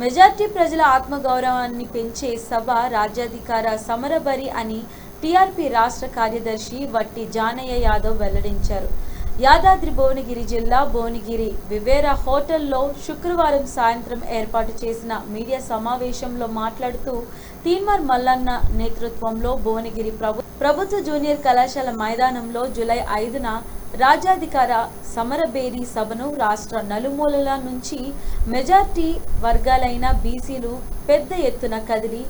Majority ప్రజల ఆత్మగౌరవాన్ని పెంచే సభ రాజ్యాధికార సమరబరి అని టీఆర్పీ రాష్ట్ర కార్యదర్శి వట్టి జానయ్య యాదవ్ వెల్లడించారు. యాదాద్రి భువనగిరి జిల్లా భువనగిరి వివేరా హోటల్లో శుక్రవారం సాయంత్రం ఏర్పాటు చేసిన మీడియా సమావేశంలో మాట్లాడుతూ తీన్మార్ మల్లన్న నేతృత్వంలో భువనగిరి ప్రభుత్వ జూనియర్ కళాశాల మైదానంలో జూలై 5న రాజ్యాధికార సమరబేరీ సభను రాష్ట్ర నలుమూలల నుంచి మెజార్టీ వర్గాలైన బీసీలు పెద్ద ఎత్తున కదిలి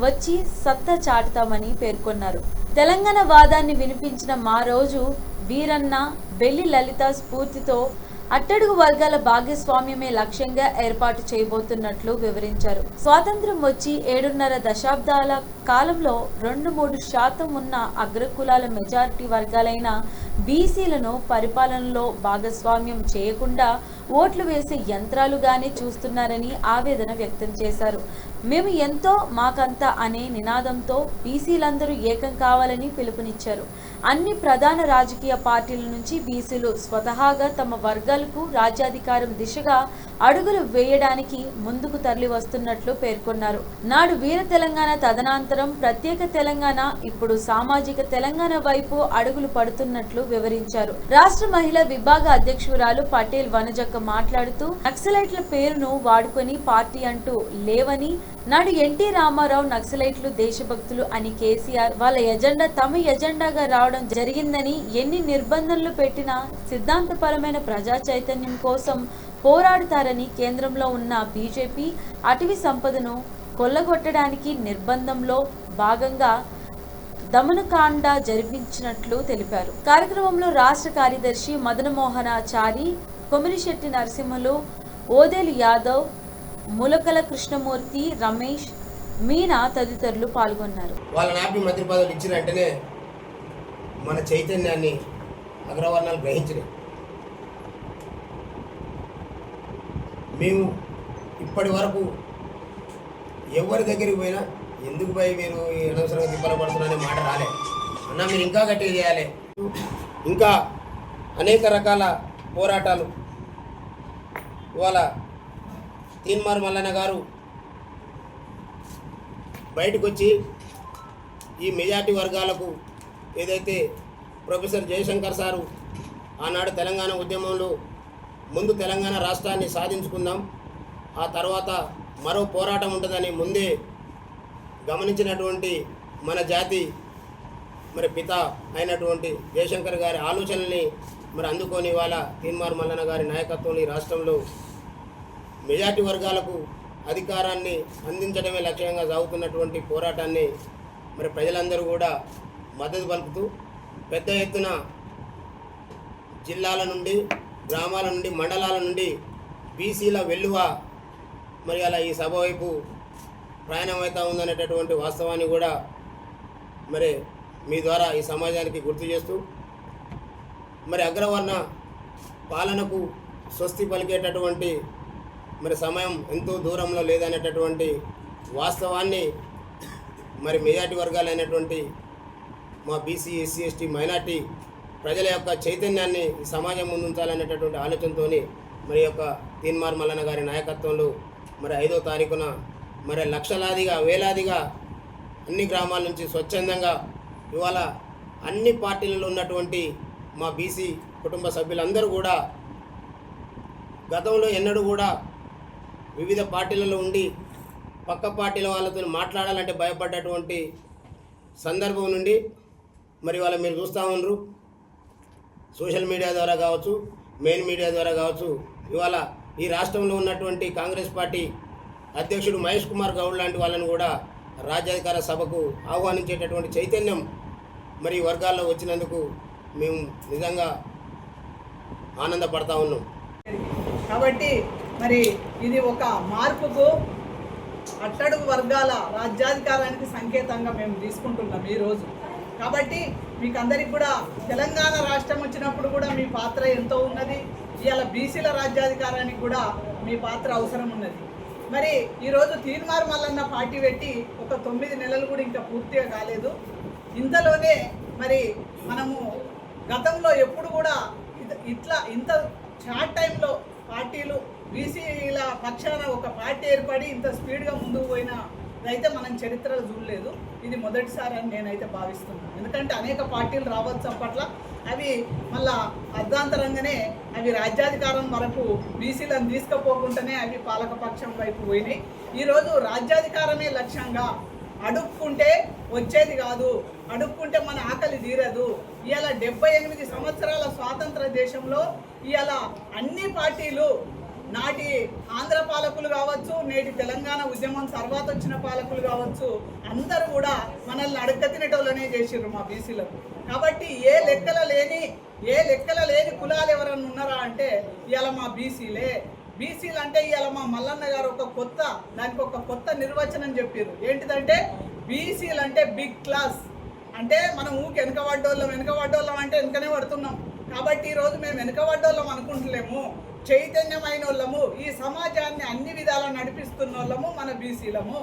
వచ్చి సత్తా చాటుతామని పేర్కొన్నారు. తెలంగాణ వాదాన్ని వినిపించిన మా రోజు వీరన్న బెల్లి లలిత స్ఫూర్తితో అట్టడుగు వర్గాల భాగస్వామ్యమే లక్ష్యంగా ఏర్పాటు చేయబోతున్నట్లు వివరించారు. స్వాతంత్ర్యం వచ్చి 7.5 దశాబ్దాల కాలంలో 2-3% ఉన్న అగ్రకులాల మెజారిటీ వర్గాలైన బీసీలను పరిపాలనలో భాగస్వామ్యం చేయకుండా ఓట్లు వేసే యంత్రాలుగానే చూస్తున్నారని ఆవేదన వ్యక్తం చేశారు. మేము ఎంతో మాకంతా అనే నినాదంతో బీసీలందరూ ఏకం కావాలని పిలుపునిచ్చారు. అన్ని ప్రధాన రాజకీయ పార్టీల నుంచి బీసీలు స్వతహాగా తమ వర్గాలకు రాజ్యాధికారం దిశగా అడుగులు వేయడానికి ముందుకు తరలి వస్తున్నట్లు పేర్కొన్నారు. నాడు వీర తెలంగాణ తదనంతరం ప్రత్యేక తెలంగాణ, ఇప్పుడు సామాజిక తెలంగాణ వైపు అడుగులు పడుతున్నట్లు వివరించారు. రాష్ట్ర మహిళా విభాగ అధ్యక్షురాలు పటేల్ వనజక్క మాట్లాడుతూ నక్సలైట్ల పేరును వాడుకొని పార్టీ అంటూ లేవని, నాడు ఎన్టీ రామారావు నక్సలైట్లు దేశభక్తులు అని కేసీఆర్ వాళ్ళ ఎజెండా తమ ఎజెండాగా రావడం జరిగిందని, ఎన్ని నిర్బంధనలు పెట్టినా సిద్ధాంతపరమైన ప్రజా చైతన్యం కోసం పోరాడుతారని, కేంద్రంలో ఉన్న బీజేపీ అటవీ సంపదను కొల్లగొట్టడానికి నిర్బంధంలో భాగంగా దమనకాండ జరిపించినట్లు తెలిపారు. కార్యక్రమంలో రాష్ట్ర కార్యదర్శి మదనమోహనాచారి, కొమిరిశెట్టి నరసింహులు, ఓదేలు యాదవ్, ములకల కృష్ణమూర్తి, రమేష్, మీనా తదితరులు పాల్గొన్నారు. వాళ్ళ నాపి మంత్రి పదవులు ఇచ్చిన వెంటనే మన చైతన్యాన్ని అగ్రవర్ణాలు గ్రహించినాయి. మేము ఇప్పటి వరకు ఎవరి దగ్గరికి పోయినా ఎందుకు పోయి మీరు అనవసరంగా తిప్పల పడుతున్నారనే మాట రాలే. అన్న మీరు ఇంకా గట్టిగా చేయాలి, ఇంకా అనేక రకాల పోరాటాలు. ఇవాళ తీన్మార్ మల్లన్న గారు బయటకు వచ్చి ఈ మెజార్టీ వర్గాలకు ఏదైతే ప్రొఫెసర్ జయశంకర్ సారు ఆనాడు తెలంగాణ ఉద్యమంలో ముందు తెలంగాణ రాష్ట్రాన్ని సాధించుకుందాం, ఆ తర్వాత మరో పోరాటం ఉంటుందని ముందే గమనించినటువంటి మన జాతి మరి పిత అయినటువంటి జయశంకర్ గారి ఆలోచనల్ని మరి అందుకొని ఇవాళ తీన్మార్ మల్లన్న గారి నాయకత్వంలో ఈ రాష్ట్రంలో మెజార్టీ వర్గాలకు అధికారాన్ని అందించడమే లక్ష్యంగా సాగుతున్నటువంటి పోరాటాన్ని మరి ప్రజలందరూ కూడా మద్దతు పలుకుతూ పెద్ద ఎత్తున జిల్లాల నుండి, గ్రామాల నుండి, మండలాల నుండి బీసీల వెల్లువ మరి అలా ఈ సభ వైపు ప్రయాణమవుతూ ఉందనేటటువంటి వాస్తవాన్ని కూడా మరి మీ ద్వారా ఈ సమాజానికి గుర్తు చేస్తూ మరి అగ్రవర్ణ పాలనకు స్వస్తి పలికేటటువంటి మరి సమయం ఎంతో దూరంలో లేదనేటటువంటి వాస్తవాన్ని మరి మెజార్టీ వర్గాలైనటువంటి మా బీసీ, ఎస్సీ, ఎస్టీ, మైనార్టీ ప్రజల యొక్క చైతన్యాన్ని సమాజం ముందు ఉంచాలనేటటువంటి ఆలోచనతో మరి యొక్క తీన్మార్ మల్లన్న గారి నాయకత్వంలో మరి 5వ తారీఖున మరి లక్షలాదిగా, వేలాదిగా అన్ని గ్రామాల నుంచి స్వచ్ఛందంగా ఇవాళ అన్ని పార్టీలలో ఉన్నటువంటి మా బీసీ కుటుంబ సభ్యులందరూ కూడా గతంలో ఎన్నడూ కూడా వివిధ పార్టీలలో ఉండి పక్క పార్టీల వాళ్ళతో మాట్లాడాలంటే భయపడ్డటువంటి సందర్భం నుండి మరి ఇవాళ మీరు చూస్తూ ఉన్నారు, సోషల్ మీడియా ద్వారా కావచ్చు, మెయిన్ మీడియా ద్వారా కావచ్చు, ఇవాళ ఈ రాష్ట్రంలో ఉన్నటువంటి కాంగ్రెస్ పార్టీ అధ్యక్షుడు మహేష్ కుమార్ గౌడ్ లాంటి వాళ్ళని కూడా రాజ్యాధికార సభకు ఆహ్వానించేటటువంటి చైతన్యం మరి వర్గాల్లో వచ్చినందుకు మేము నిజంగా ఆనందపడతా ఉన్నాం. కాబట్టి మరి ఇది ఒక మార్పుకు, అట్టడుగు వర్గాల రాజ్యాధికారానికి సంకేతంగా మేము తీసుకుంటున్నాం ఈరోజు. కాబట్టి మీకు అందరికి కూడా తెలంగాణ రాష్ట్రం వచ్చినప్పుడు కూడా మీ పాత్ర ఎంతో ఉన్నది. ఇవాళ బీసీల రాజ్యాధికారానికి కూడా మీ పాత్ర అవసరం ఉన్నది. మరి ఈరోజు తీన్మార్ మల్లన్న పార్టీ పెట్టి ఒక 9 నెలలు కూడా ఇంకా పూర్తిగా కాలేదు. ఇంతలోనే మరి మనము గతంలో ఎప్పుడు కూడా ఇంత షార్ట్ టైంలో పార్టీలు బీసీల పక్షాన ఒక పార్టీ ఏర్పడి ఇంత స్పీడ్గా ముందుకు పోయిన అయితే మనం చరిత్రలో చూడలేదు. ఇది మొదటిసారి అని నేనైతే భావిస్తున్నాను. ఎందుకంటే అనేక పార్టీలు రావచ్చు అప్పట్లో, అవి మళ్ళా అర్ధాంతరంగానే అవి రాజ్యాధికారం వరకు బీసీలను తీసుకుపోకుండానే అవి పాలకపక్షం వైపు పోయినాయి. ఈరోజు రాజ్యాధికారమే లక్ష్యంగా అడుక్కుంటే వచ్చేది కాదు, అడుక్కుంటే మన ఆకలి తీరదు. ఇవాళ 78 సంవత్సరాల స్వాతంత్ర దేశంలో ఇవాళ అన్ని పార్టీలు, నాటి ఆంధ్ర పాలకులు కావచ్చు, నేటి తెలంగాణ ఉద్యమం తర్వాత వచ్చిన పాలకులు కావచ్చు, అందరూ కూడా మనల్ని అడగతినేటోళ్ళనే చేసిర్రు మా బీసీలకు. కాబట్టి ఏ లెక్కల లేని కులాలు ఎవరన్నా ఉన్నారా అంటే ఇవాళ మా బీసీలే. బీసీలు అంటే ఇవాళ మా మల్లన్న గారు దానికి ఒక కొత్త నిర్వచనం చెప్పారు. ఏంటిదంటే బీసీలు అంటే బిగ్ క్లాస్. అంటే మనం ఊరికి వెనకబడ్డోళ్ళం అంటే వెనకనే పడుతున్నాం. కాబట్టి ఈరోజు మేము వెనకబడ్డోళ్ళం అనుకుంటలేము, చైతన్యమైన వాళ్ళము, ఈ సమాజాన్ని అన్ని విధాలా నడిపిస్తున్న వాళ్ళము మన బీసీలము.